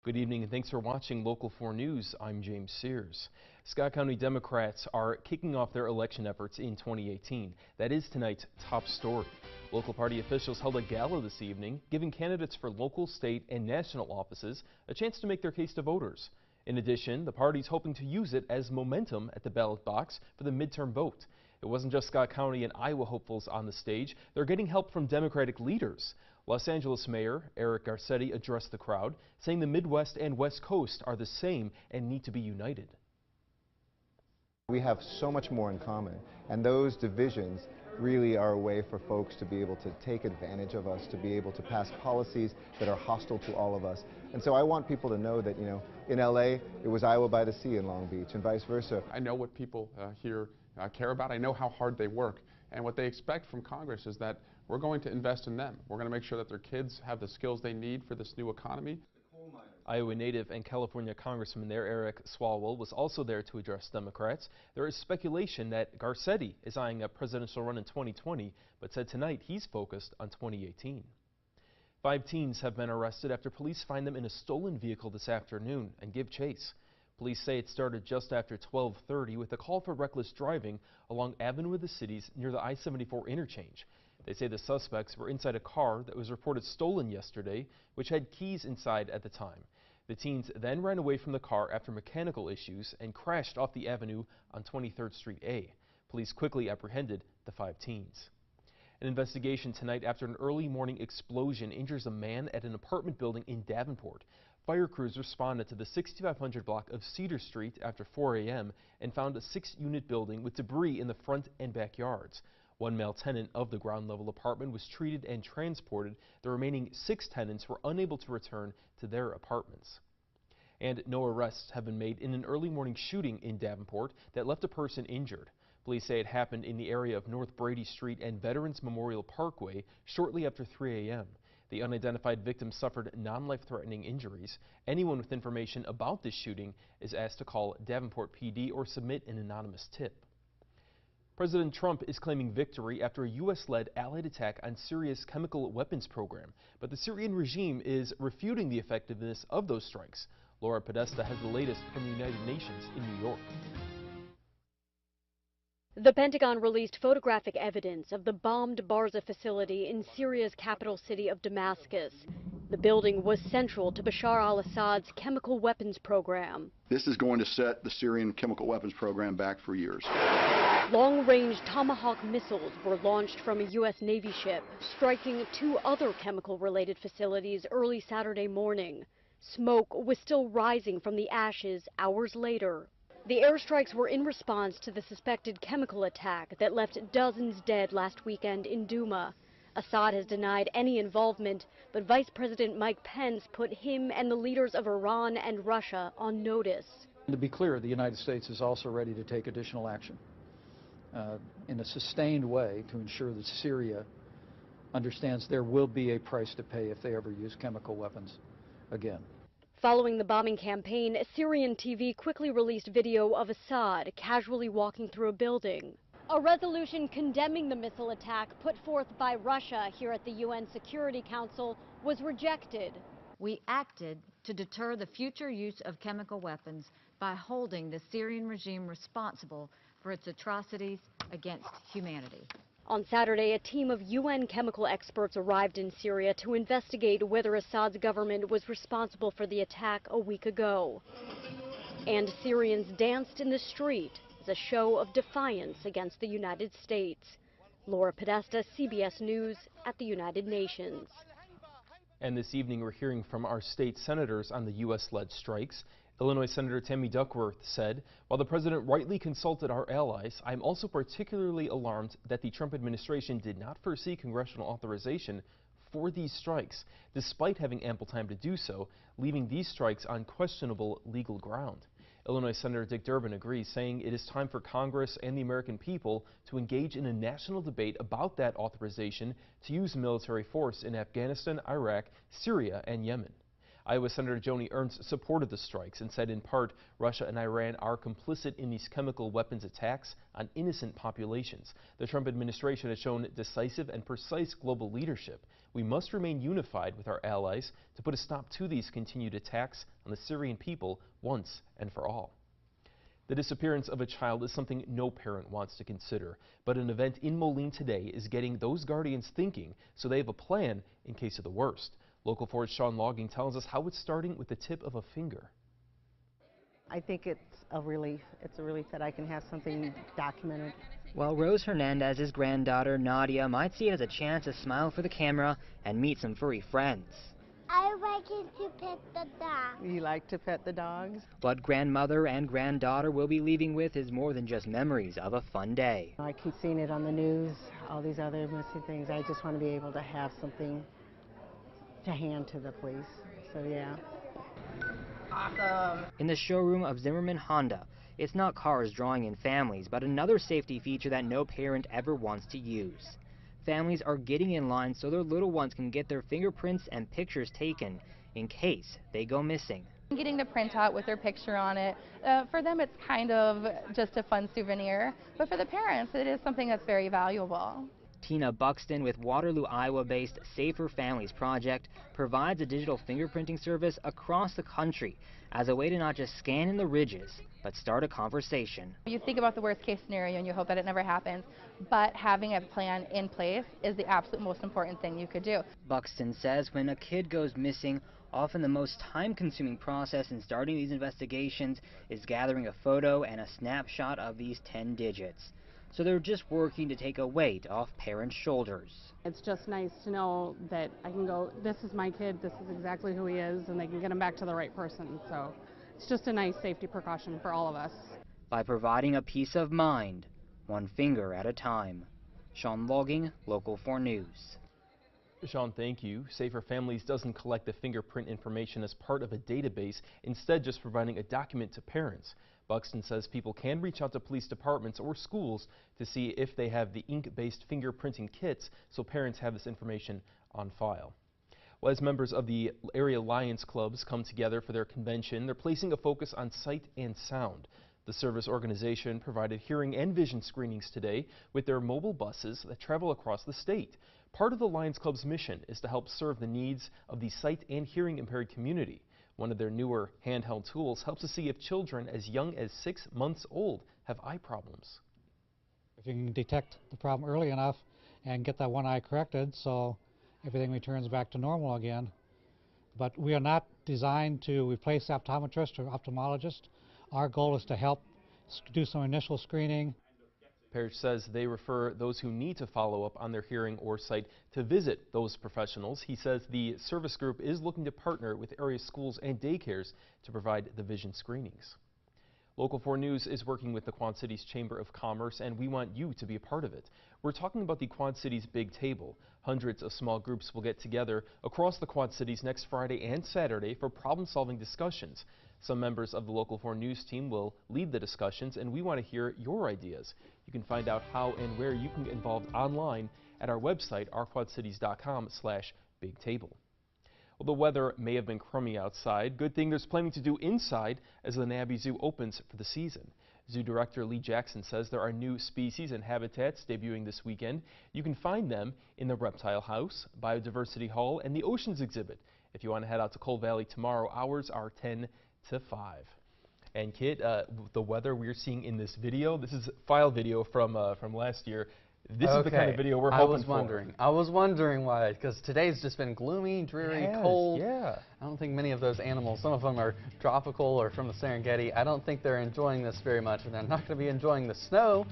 Good evening and thanks for watching Local 4 News. I'm James Sears. Scott County Democrats are kicking off their election efforts in 2018. That is tonight's top story. Local party officials held a gala this evening, giving candidates for local, state, and national offices a chance to make their case to voters. In addition, the party's hoping to use it as momentum at the ballot box for the midterm vote. It wasn't just Scott County and Iowa hopefuls on the stage. They're getting help from Democratic leaders. Los Angeles Mayor Eric Garcetti addressed the crowd, saying the Midwest and West Coast are the same and need to be united. We have so much more in common, and those divisions really are a way for folks to be able to take advantage of us, to be able to pass policies that are hostile to all of us. And so I want people to know that, in LA, it was Iowa by the Sea in Long Beach, and vice versa. I know what people here care about. I know how hard they work. And what they expect from Congress is that we're going to invest in them. We're going to make sure that their kids have the skills they need for this new economy. Iowa native and California Congressman there Eric Swalwell was also there to address Democrats. There is speculation that Garcetti is eyeing a presidential run in 2020, but said tonight he's focused on 2018. 5 teens have been arrested after police find them in a stolen vehicle this afternoon and give chase. Police say it started just after 12:30 with a call for reckless driving along Avenue of the Cities near the I-74 interchange. They say the suspects were inside a car that was reported stolen yesterday, which had keys inside at the time. The teens then ran away from the car after mechanical issues and crashed off the avenue on 23rd Street A. Police quickly apprehended the 5 teens. An investigation tonight after an early morning explosion injures a man at an apartment building in Davenport. Fire crews responded to the 6500 block of Cedar Street after 4 a.m. and found a 6-unit building with debris in the front and backyards. One male tenant of the ground-level apartment was treated and transported. The remaining 6 tenants were unable to return to their apartments. And no arrests have been made in an early morning shooting in Davenport that left a person injured. Police say it happened in the area of North Brady Street and Veterans Memorial Parkway shortly after 3 a.m. The unidentified victim suffered non-life-threatening injuries. Anyone with information about this shooting is asked to call Davenport PD or submit an anonymous tip. President Trump is claiming victory after a U.S.-led allied attack on Syria's chemical weapons program, but the Syrian regime is refuting the effectiveness of those strikes. Laura Podesta has the latest from the United Nations in New York. The Pentagon released photographic evidence of the bombed Barza facility in Syria's capital city of Damascus. The building was central to Bashar al-Assad's chemical weapons program. This is going to set the Syrian chemical weapons program back for years. Long-range Tomahawk missiles were launched from a U.S. Navy ship, striking 2 other chemical-related facilities early Saturday morning. Smoke was still rising from the ashes hours later. The airstrikes were in response to the suspected chemical attack that left dozens dead last weekend in Douma. Assad has denied any involvement, but Vice President Mike Pence put him and the leaders of Iran and Russia on notice. To be clear, the United States is also ready to take additional action in a sustained way to ensure that Syria understands there will be a price to pay if they ever use chemical weapons again. Following the bombing campaign, Syrian TV quickly released video of Assad casually walking through a building. A resolution condemning the missile attack put forth by Russia here at the UN Security Council was rejected. We acted to deter the future use of chemical weapons by holding the Syrian regime responsible for its atrocities against humanity. On Saturday, a team of UN chemical experts arrived in Syria to investigate whether Assad's government was responsible for the attack a week ago. And Syrians danced in the street as a show of defiance against the United States. Laura Podesta, CBS News at the United Nations. And this evening we're hearing from our state senators on the U.S.-led strikes. Illinois Senator Tammy Duckworth said, while the president rightly consulted our allies, I'm also particularly alarmed that the Trump administration did not foresee congressional authorization for these strikes, despite having ample time to do so, leaving these strikes on questionable legal ground. Illinois Senator Dick Durbin agrees, saying it is time for Congress and the American people to engage in a national debate about that authorization to use military force in Afghanistan, Iraq, Syria, and Yemen. Iowa Senator Joni Ernst supported the strikes and said in part Russia and Iran are complicit in these chemical weapons attacks on innocent populations. The Trump administration has shown decisive and precise global leadership. We must remain unified with our allies to put a stop to these continued attacks on the Syrian people once and for all. The disappearance of a child is something no parent wants to consider, but an event in Moline today is getting those guardians thinking so they have a plan in case of the worst. Local 4's Sean Logging tells us how it's starting with the tip of a finger. I think it's a relief. It's a relief that I can have something documented. Well, Rose Hernandez's granddaughter, Nadia, might see it as a chance to smile for the camera and meet some furry friends. I like to pet the dog. You like to pet the dogs? What grandmother and granddaughter will be leaving with is more than just memories of a fun day. I keep seeing it on the news, all these other missing things. I just want to be able to have something to hand to the police. So yeah. Awesome. In the showroom of Zimmerman Honda, it's not cars drawing in families, but another safety feature that no parent ever wants to use. Families are getting in line so their little ones can get their fingerprints and pictures taken in case they go missing. Getting the printout with their picture on it, for them it's kind of just a fun souvenir, but for the parents it is something that's very valuable. Tina Buxton with Waterloo, Iowa-based Safer Families Project provides a digital fingerprinting service across the country as a way to not just scan in the ridges, but start a conversation. You think about the worst case scenario and you hope that it never happens, but having a plan in place is the absolute most important thing you could do. Buxton says when a kid goes missing, often the most time-consuming process in starting these investigations is gathering a photo and a snapshot of these 10 digits. So they're just working to take a weight off parents' shoulders. It's just nice to know that I can go, this is my kid, this is exactly who he is, and they can get him back to the right person. So it's just a nice safety precaution for all of us. By providing a peace of mind, one finger at a time. Sean Logging, Local 4 News. Sean, thank you. Safer Families doesn't collect the fingerprint information as part of a database, instead just providing a document to parents. Buxton says people can reach out to police departments or schools to see if they have the ink-based fingerprinting kits so parents have this information on file. Well, as members of the area Lions clubs come together for their convention, they're placing a focus on sight and sound. The service organization provided hearing and vision screenings today with their mobile buses that travel across the state. Part of the Lions Club's mission is to help serve the needs of the sight and hearing impaired community. One of their newer handheld tools helps to see if children as young as 6 months old have eye problems. If you can detect the problem early enough and get that one eye corrected so everything returns back to normal again. But we are not designed to replace optometrists or ophthalmologists. Our goal is to help do some initial screening. Parrish says they refer those who need to follow up on their hearing or sight to visit those professionals. He says the service group is looking to partner with area schools and daycares to provide the vision screenings. Local 4 News is working with the Quad Cities Chamber of Commerce, and we want you to be a part of it. We're talking about the Quad Cities Big Table. Hundreds of small groups will get together across the Quad Cities next Friday and Saturday for problem-solving discussions. Some members of the Local 4 News team will lead the discussions, and we want to hear your ideas. You can find out how and where you can get involved online at our website, ourquadcities.com/bigtable. Well, the weather may have been crummy outside. Good thing there's plenty to do inside as the Nabby Zoo opens for the season. Zoo Director Lee Jackson says there are new species and habitats debuting this weekend. You can find them in the Reptile House, Biodiversity Hall, and the Oceans Exhibit. If you want to head out to Coal Valley tomorrow, hours are 10 to 5. And Kit, the weather we're seeing in this video, this is file video from last year. This is the kind of video we're hoping for. I was wondering why, because today's just been gloomy, dreary, cold. Yeah. I don't think many of those animals, some of them are tropical or from the Serengeti, I don't think they're enjoying this very much, and they're not going to be enjoying the snow.